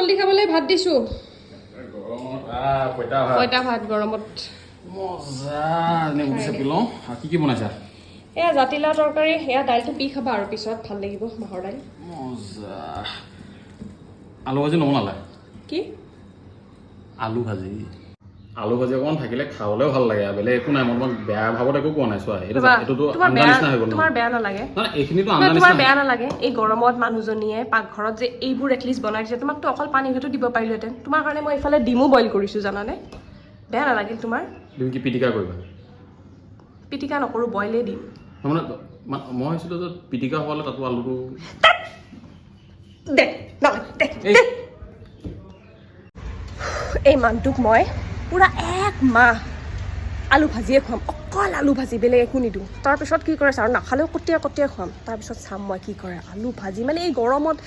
জলদি খাবলৈ ভাত দিছো গৰমত পইতা ভাত গৰমত মজা নেমু চেপি লওঁ কি বনাইছা এয়া জাতিলাও তৰকাৰী এয়া দাইলটো পি খাবা আৰু পিছত ভাল লাগিব মাহৰ দাইল মজা আলু ভাজি নবনালা কি আলু ভাজি অকণমান থাকিলে খাবলৈও ভাল লাগে বেলেগ একো নাই মই তোমাক বেয়া ভাৱত একো কোৱা নাই চোৱা এইটোতো আঞ্জা নিচিনা হৈ গ'ল তোমাৰ বেয়া নালাগে এইখিনিতো আঞ্জা তোমাৰ নিচিনা বেয়া নালাগে এই গৰমত মানুহজনীয়ে পাকঘৰত যে এইবোৰ এটলিষ্ট বনাই দিছে তোমাকতো অকল পানী ভাতো দিব পাৰিলোহেঁতেন তোমাৰ কাৰণে মই এইফালে ডিমো বইল কৰিছোঁ জানানে বেয়া নালাগিল তোমাৰ তুমি কি পিটিকা কৰিবা পিটিকা নকৰোঁ বইলেই দিম মানে মই ভাবিছিলোঁ যে পিটিকা হোৱালে তাতো আলুটো দে নালাগে দে এই মানুহটোক মই পুৰা এক মাহ আলু ভাজিয়ে খুৱাম অকল আলু ভাজি বেলেগ একো নিদিওঁ তাৰপিছত কি কৰে আৰু নাখালেও কটীয়া খুৱাম তাৰপিছত চাম মই কি কৰে আলু ভাজি মানে এই গৰমত